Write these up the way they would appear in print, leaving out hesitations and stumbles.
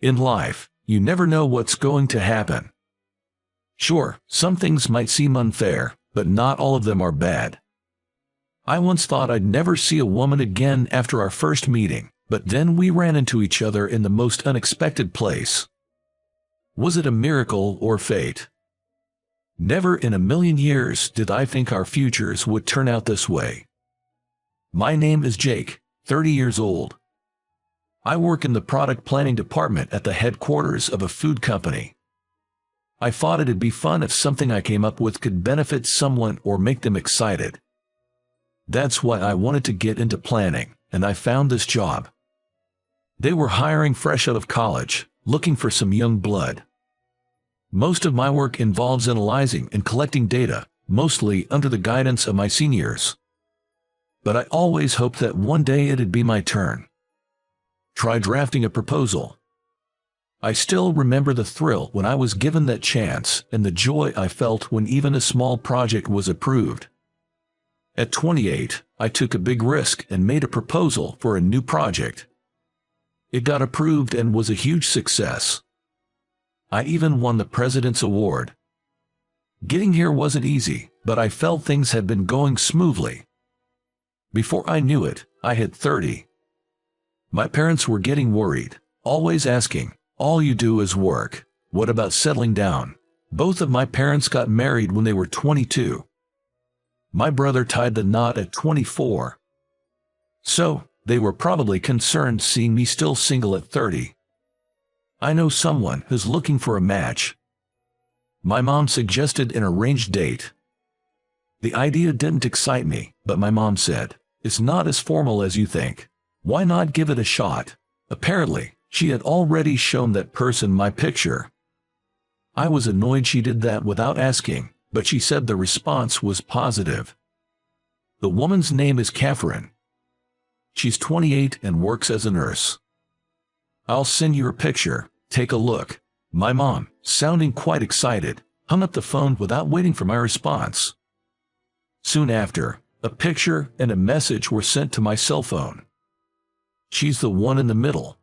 In life, you never know what's going to happen. Sure, some things might seem unfair, but not all of them are bad. I once thought I'd never see a woman again after our first meeting, but then we ran into each other in the most unexpected place. Was it a miracle or fate? Never in a million years did I think our futures would turn out this way. My name is Jake, 30 years old. I work in the product planning department at the headquarters of a food company. I thought it'd be fun if something I came up with could benefit someone or make them excited. That's why I wanted to get into planning, and I found this job. They were hiring fresh out of college, looking for some young blood. Most of my work involves analyzing and collecting data, mostly under the guidance of my seniors. But I always hoped that one day it'd be my turn. Try drafting a proposal. I still remember the thrill when I was given that chance and the joy I felt when even a small project was approved. At 28, I took a big risk and made a proposal for a new project. It got approved and was a huge success. I even won the President's Award. Getting here wasn't easy, but I felt things had been going smoothly. Before I knew it, I hit 30. My parents were getting worried, always asking, "All you do is work. What about settling down?" Both of my parents got married when they were 22. My brother tied the knot at 24. So, they were probably concerned seeing me still single at 30. I know someone who's looking for a match. My mom suggested an arranged date. The idea didn't excite me, but my mom said, "It's not as formal as you think. Why not give it a shot?" Apparently, she had already shown that person my picture. I was annoyed she did that without asking, but she said the response was positive. The woman's name is Catherine. She's 28 and works as a nurse. "I'll send you her picture, take a look." My mom, sounding quite excited, hung up the phone without waiting for my response. Soon after, a picture and a message were sent to my cell phone. She's the one in the middle.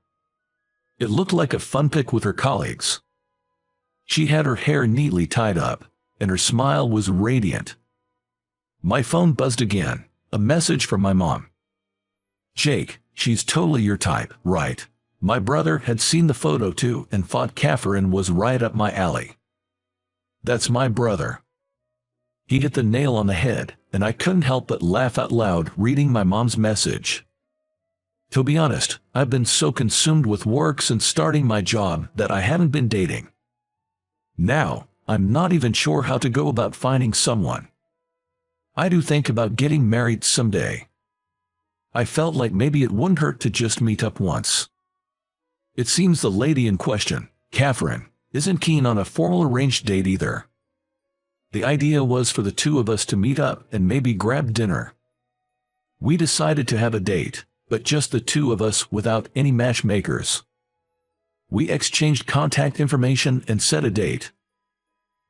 It looked like a fun pic with her colleagues. She had her hair neatly tied up, and her smile was radiant. My phone buzzed again, a message from my mom. "Jake, she's totally your type, right?" My brother had seen the photo too and thought Catherine was right up my alley. That's my brother. He hit the nail on the head, and I couldn't help but laugh out loud reading my mom's message. To be honest, I've been so consumed with work since starting my job that I haven't been dating. Now, I'm not even sure how to go about finding someone. I do think about getting married someday. I felt like maybe it wouldn't hurt to just meet up once. It seems the lady in question, Catherine, isn't keen on a formal arranged date either. The idea was for the two of us to meet up and maybe grab dinner. We decided to have a date, but just the two of us without any matchmakers. We exchanged contact information and set a date.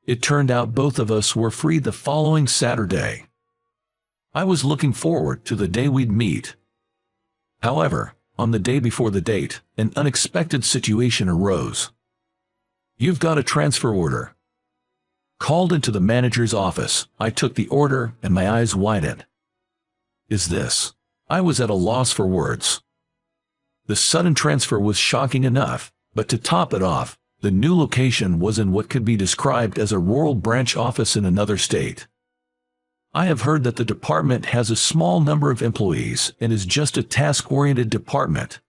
It turned out both of us were free the following Saturday. I was looking forward to the day we'd meet. However, on the day before the date, an unexpected situation arose. "You've got a transfer order." Called into the manager's office, I took the order and my eyes widened. Is this? I was at a loss for words. The sudden transfer was shocking enough, but to top it off, the new location was in what could be described as a rural branch office in another state. I have heard that the department has a small number of employees and is just a task-oriented department.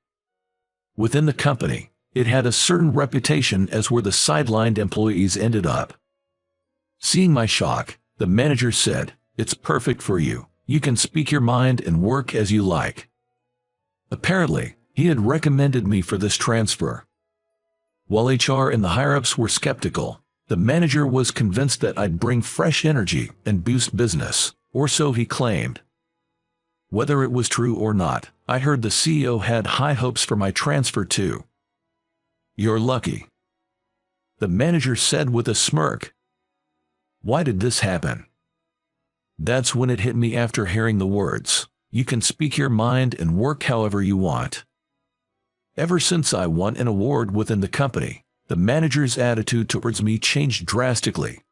Within the company, it had a certain reputation as where the sidelined employees ended up. Seeing my shock, the manager said, "It's perfect for you. You can speak your mind and work as you like." Apparently, he had recommended me for this transfer. While HR and the higher-ups were skeptical, the manager was convinced that I'd bring fresh energy and boost business, or so he claimed. Whether it was true or not, I heard the CEO had high hopes for my transfer too. "You're lucky," the manager said with a smirk. Why did this happen? That's when it hit me after hearing the words, "You can speak your mind and work however you want." Ever since I won an award within the company, the manager's attitude towards me changed drastically.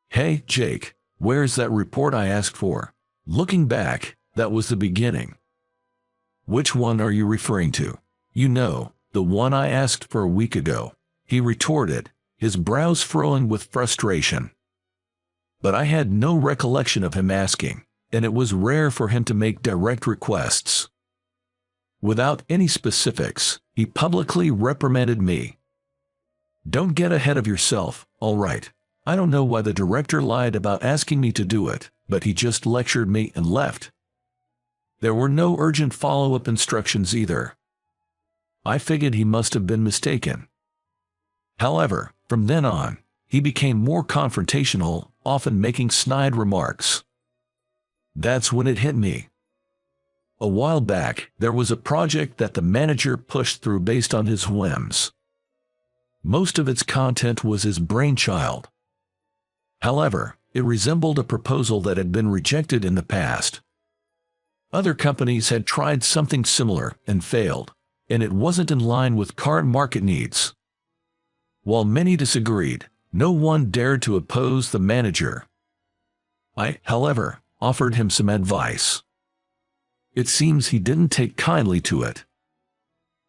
"Hey, Jake, where's that report I asked for?" Looking back, that was the beginning. "Which one are you referring to?" "You know, the one I asked for a week ago," he retorted, his brows furrowing with frustration. But I had no recollection of him asking, and it was rare for him to make direct requests. Without any specifics, he publicly reprimanded me. "Don't get ahead of yourself, all right. I don't know why the director lied about asking me to do it, but he just lectured me and left." There were no urgent follow-up instructions either. I figured he must have been mistaken. However, from then on, he became more confrontational, often making snide remarks. That's when it hit me. A while back, there was a project that the manager pushed through based on his whims. Most of its content was his brainchild. However, it resembled a proposal that had been rejected in the past. Other companies had tried something similar and failed, and it wasn't in line with current market needs. While many disagreed, no one dared to oppose the manager. I, however, offered him some advice. It seems he didn't take kindly to it.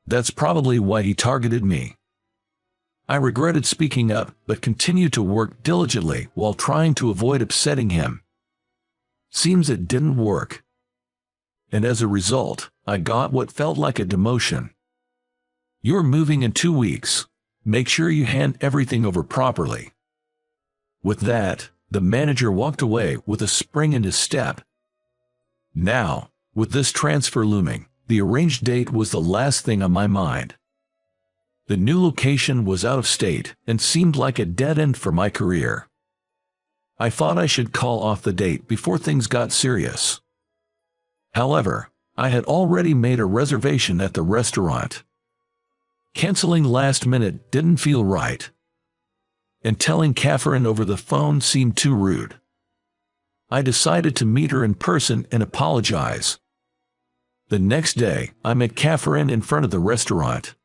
That's probably why he targeted me. I regretted speaking up, but continued to work diligently while trying to avoid upsetting him. Seems it didn't work. And as a result, I got what felt like a demotion. "You're moving in 2 weeks. Make sure you hand everything over properly." With that, the manager walked away with a spring in his step. Now, with this transfer looming, the arranged date was the last thing on my mind. The new location was out of state and seemed like a dead end for my career. I thought I should call off the date before things got serious. However, I had already made a reservation at the restaurant. Canceling last minute didn't feel right, and telling Catherine over the phone seemed too rude. I decided to meet her in person and apologize. The next day, I met Catherine in front of the restaurant.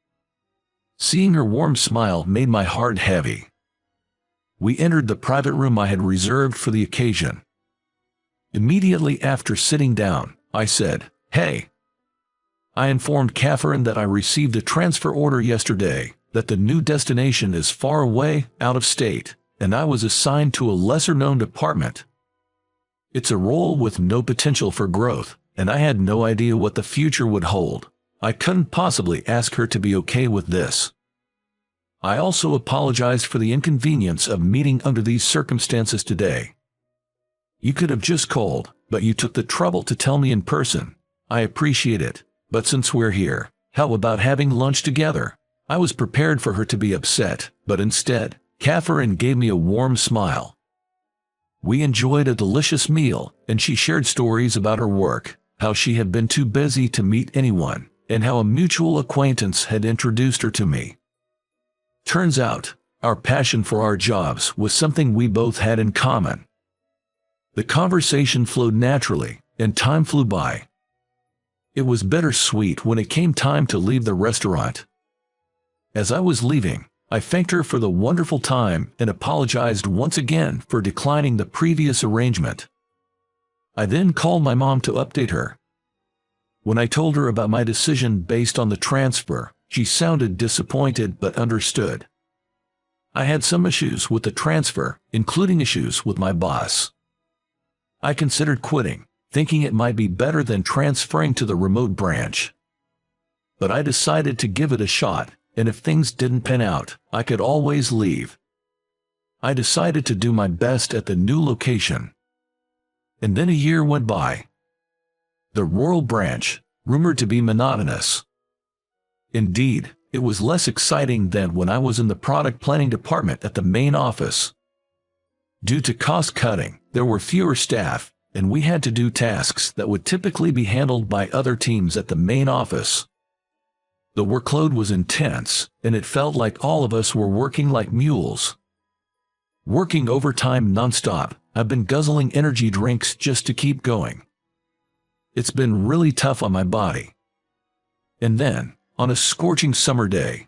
Seeing her warm smile made my heart heavy. We entered the private room I had reserved for the occasion. Immediately after sitting down, I said, "Hey." I informed Catherine that I received a transfer order yesterday, that the new destination is far away, out of state, and I was assigned to a lesser-known department. It's a role with no potential for growth, and I had no idea what the future would hold. I couldn't possibly ask her to be okay with this. I also apologized for the inconvenience of meeting under these circumstances today. You could have just called, but you took the trouble to tell me in person. I appreciate it, but since we're here, how about having lunch together? I was prepared for her to be upset, but instead, Catherine gave me a warm smile. We enjoyed a delicious meal, and she shared stories about her work, how she had been too busy to meet anyone, and how a mutual acquaintance had introduced her to me. Turns out, our passion for our jobs was something we both had in common. The conversation flowed naturally, and time flew by. It was bittersweet when it came time to leave the restaurant. As I was leaving, I thanked her for the wonderful time and apologized once again for declining the previous arrangement. I then called my mom to update her. When I told her about my decision based on the transfer, she sounded disappointed but understood. I had some issues with the transfer, including issues with my boss. I considered quitting, thinking it might be better than transferring to the remote branch. But I decided to give it a shot, and if things didn't pan out, I could always leave. I decided to do my best at the new location. And then a year went by. The rural branch, rumored to be monotonous. Indeed, it was less exciting than when I was in the product planning department at the main office. Due to cost cutting, there were fewer staff, and we had to do tasks that would typically be handled by other teams at the main office. The workload was intense, and it felt like all of us were working like mules. Working overtime nonstop, I've been guzzling energy drinks just to keep going. It's been really tough on my body. And then, on a scorching summer day.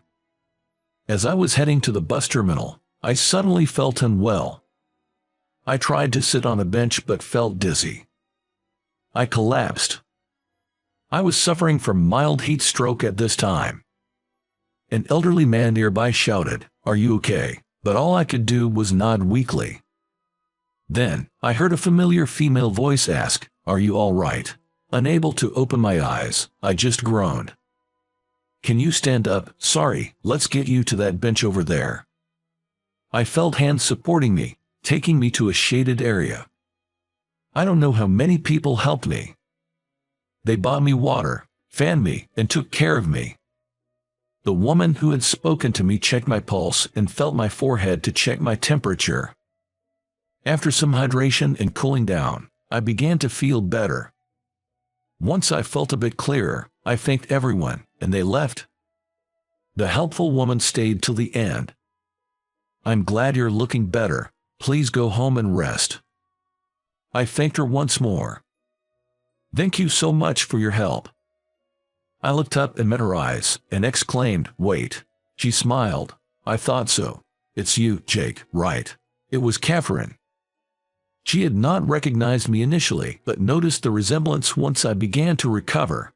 As I was heading to the bus terminal, I suddenly felt unwell. I tried to sit on a bench but felt dizzy. I collapsed. I was suffering from mild heat stroke at this time. An elderly man nearby shouted, "Are you okay?" But all I could do was nod weakly. Then, I heard a familiar female voice ask, "Are you all right?" Unable to open my eyes, I just groaned. "Can you stand up? Sorry, let's get you to that bench over there." I felt hands supporting me, taking me to a shaded area. I don't know how many people helped me. They bought me water, fanned me, and took care of me. The woman who had spoken to me checked my pulse and felt my forehead to check my temperature. After some hydration and cooling down, I began to feel better. Once I felt a bit clearer, I thanked everyone, and they left. The helpful woman stayed till the end. "I'm glad you're looking better. Please go home and rest." I thanked her once more. "Thank you so much for your help." I looked up and met her eyes, and exclaimed, "Wait." She smiled. "I thought so. It's you, Jake, right?" It was Catherine. She had not recognized me initially, but noticed the resemblance once I began to recover.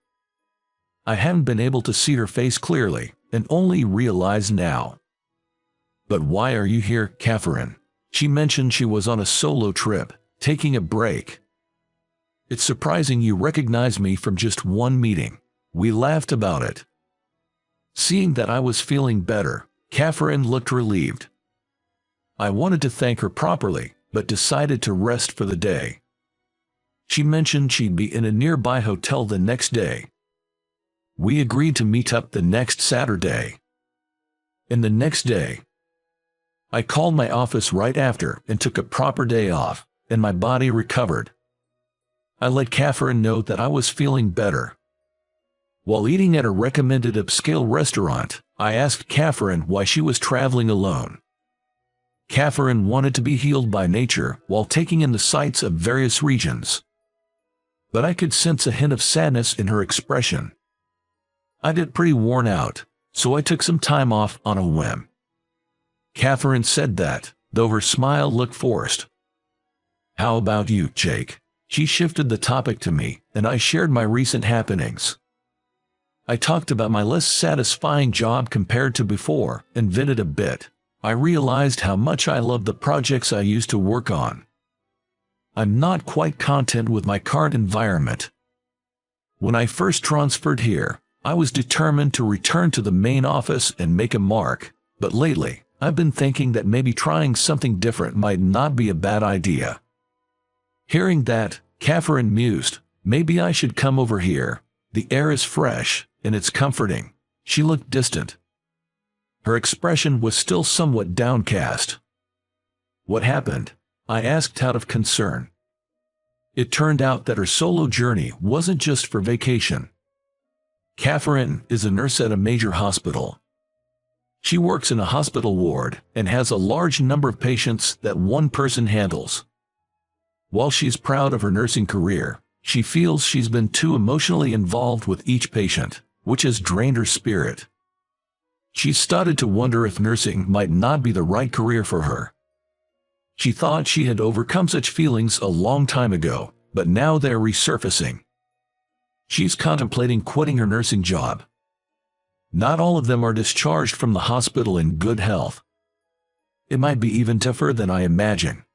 I hadn't been able to see her face clearly, and only realized now. "But why are you here, Catherine?" She mentioned she was on a solo trip, taking a break. "It's surprising you recognized me from just one meeting." We laughed about it. Seeing that I was feeling better, Catherine looked relieved. I wanted to thank her properly, but decided to rest for the day. She mentioned she'd be in a nearby hotel the next day. We agreed to meet up the next Saturday. And the next day, I called my office right after and took a proper day off, and my body recovered. I let Catherine know that I was feeling better. While eating at a recommended upscale restaurant, I asked Catherine why she was traveling alone. Catherine wanted to be healed by nature while taking in the sights of various regions. But I could sense a hint of sadness in her expression. I'd get pretty worn out, so I took some time off on a whim. Catherine said that, though her smile looked forced. "How about you, Jake?" She shifted the topic to me, and I shared my recent happenings. I talked about my less satisfying job compared to before, and vented a bit. I realized how much I loved the projects I used to work on. I'm not quite content with my current environment. When I first transferred here, I was determined to return to the main office and make a mark, but lately, I've been thinking that maybe trying something different might not be a bad idea. Hearing that, Catherine mused, "Maybe I should come over here. The air is fresh, and it's comforting." She looked distant. Her expression was still somewhat downcast. "What happened?" I asked out of concern. It turned out that her solo journey wasn't just for vacation. Catherine is a nurse at a major hospital. She works in a hospital ward and has a large number of patients that one person handles. While she's proud of her nursing career, she feels she's been too emotionally involved with each patient, which has drained her spirit. She started to wonder if nursing might not be the right career for her. She thought she had overcome such feelings a long time ago, but now they're resurfacing. She's contemplating quitting her nursing job. Not all of them are discharged from the hospital in good health. It might be even tougher than I imagine.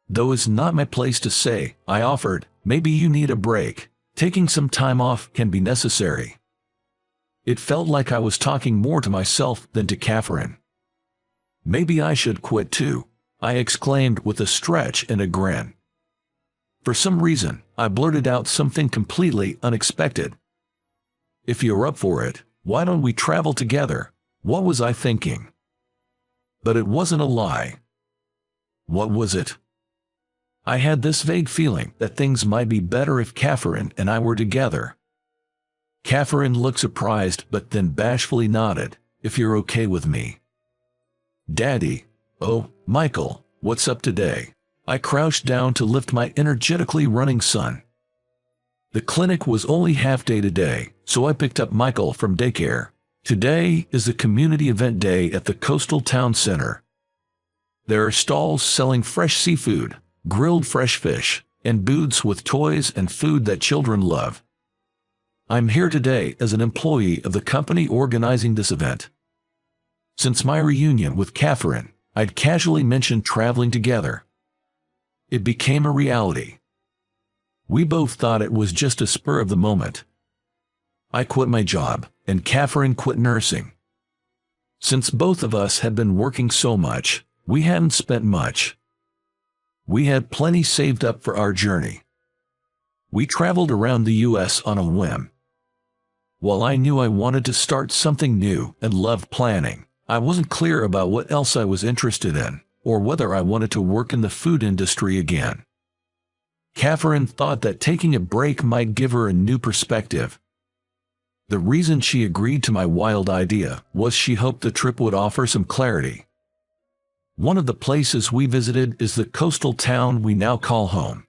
Though it's not my place to say, I offered, "Maybe you need a break. Taking some time off can be necessary." It felt like I was talking more to myself than to Catherine. "Maybe I should quit too," I exclaimed with a stretch and a grin. For some reason, I blurted out something completely unexpected. "If you're up for it, why don't we travel together?" What was I thinking? But it wasn't a lie. What was it? I had this vague feeling that things might be better if Catherine and I were together. Catherine looked surprised but then bashfully nodded, "If you're okay with me." "Daddy." "Oh, Michael, what's up today?" I crouched down to lift my energetically running son. The clinic was only half day today, so I picked up Michael from daycare. Today is a community event day at the Coastal Town Center. There are stalls selling fresh seafood, grilled fresh fish, and booths with toys and food that children love. I'm here today as an employee of the company organizing this event. Since my reunion with Catherine, I'd casually mentioned traveling together. It became a reality. We both thought it was just a spur of the moment. I quit my job, and Catherine quit nursing. Since both of us had been working so much, we hadn't spent much. We had plenty saved up for our journey. We traveled around the U.S. on a whim. While I knew I wanted to start something new and loved planning, I wasn't clear about what else I was interested in, or whether I wanted to work in the food industry again. Catherine thought that taking a break might give her a new perspective. The reason she agreed to my wild idea was she hoped the trip would offer some clarity. One of the places we visited is the coastal town we now call home.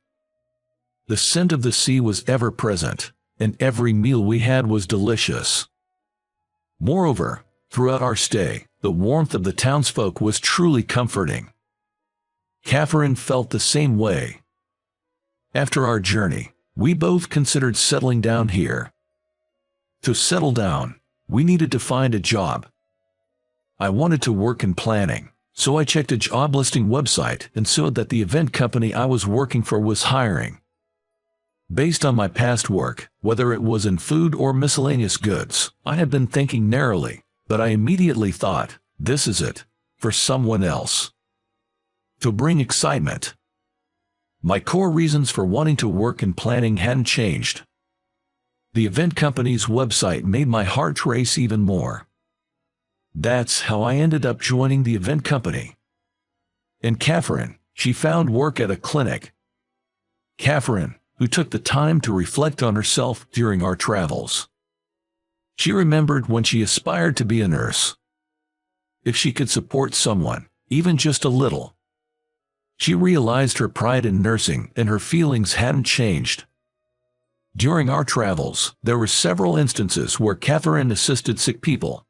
The scent of the sea was ever present, and every meal we had was delicious. Moreover, throughout our stay, the warmth of the townsfolk was truly comforting. Catherine felt the same way. After our journey, we both considered settling down here. To settle down, we needed to find a job. I wanted to work in planning, so I checked a job listing website and saw that the event company I was working for was hiring. Based on my past work, whether it was in food or miscellaneous goods, I had been thinking narrowly, but I immediately thought, this is it, for someone else. To bring excitement. My core reasons for wanting to work in planning hadn't changed. The event company's website made my heart race even more. That's how I ended up joining the event company. And Catherine, she found work at a clinic. Catherine, who took the time to reflect on herself during our travels. She remembered when she aspired to be a nurse. If she could support someone, even just a little. She realized her pride in nursing and her feelings hadn't changed. During our travels, there were several instances where Catherine assisted sick people.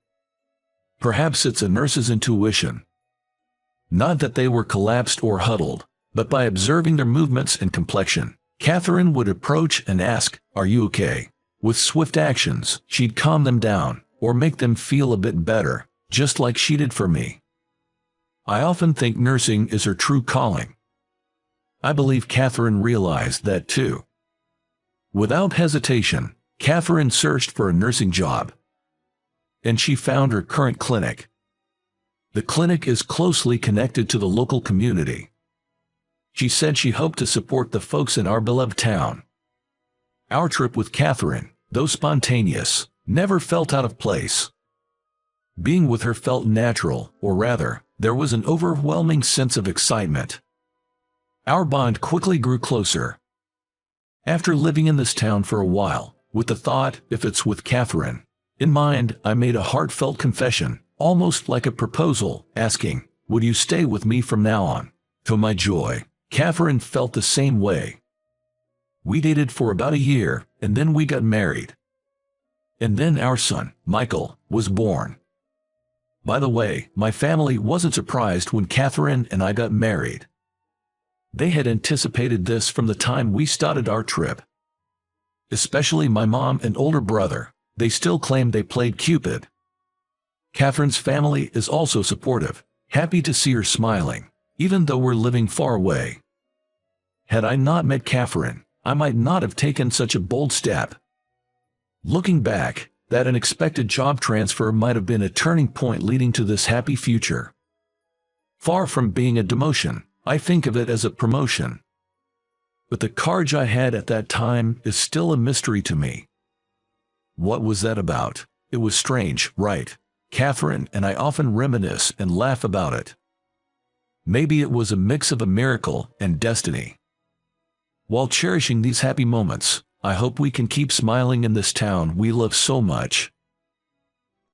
Perhaps it's a nurse's intuition. Not that they were collapsed or huddled, but by observing their movements and complexion, Catherine would approach and ask, "Are you okay?" With swift actions, she'd calm them down, or make them feel a bit better, just like she did for me. I often think nursing is her true calling. I believe Catherine realized that too. Without hesitation, Catherine searched for a nursing job. And she found her current clinic. The clinic is closely connected to the local community. She said she hoped to support the folks in our beloved town. Our trip with Catherine, though spontaneous, never felt out of place. Being with her felt natural, or rather, there was an overwhelming sense of excitement. Our bond quickly grew closer. After living in this town for a while, with the thought, if it's with Catherine in mind, I made a heartfelt confession, almost like a proposal, asking, "Would you stay with me from now on?" To my joy, Catherine felt the same way. We dated for about a year, and then we got married. And then our son, Michael, was born. By the way, my family wasn't surprised when Catherine and I got married. They had anticipated this from the time we started our trip. Especially my mom and older brother, they still claim they played Cupid. Catherine's family is also supportive, happy to see her smiling, even though we're living far away. Had I not met Catherine, I might not have taken such a bold step. Looking back, that unexpected job transfer might have been a turning point leading to this happy future. Far from being a demotion, I think of it as a promotion. But the courage I had at that time is still a mystery to me. What was that about? It was strange, right? Catherine and I often reminisce and laugh about it. Maybe it was a mix of a miracle and destiny. While cherishing these happy moments, I hope we can keep smiling in this town we love so much.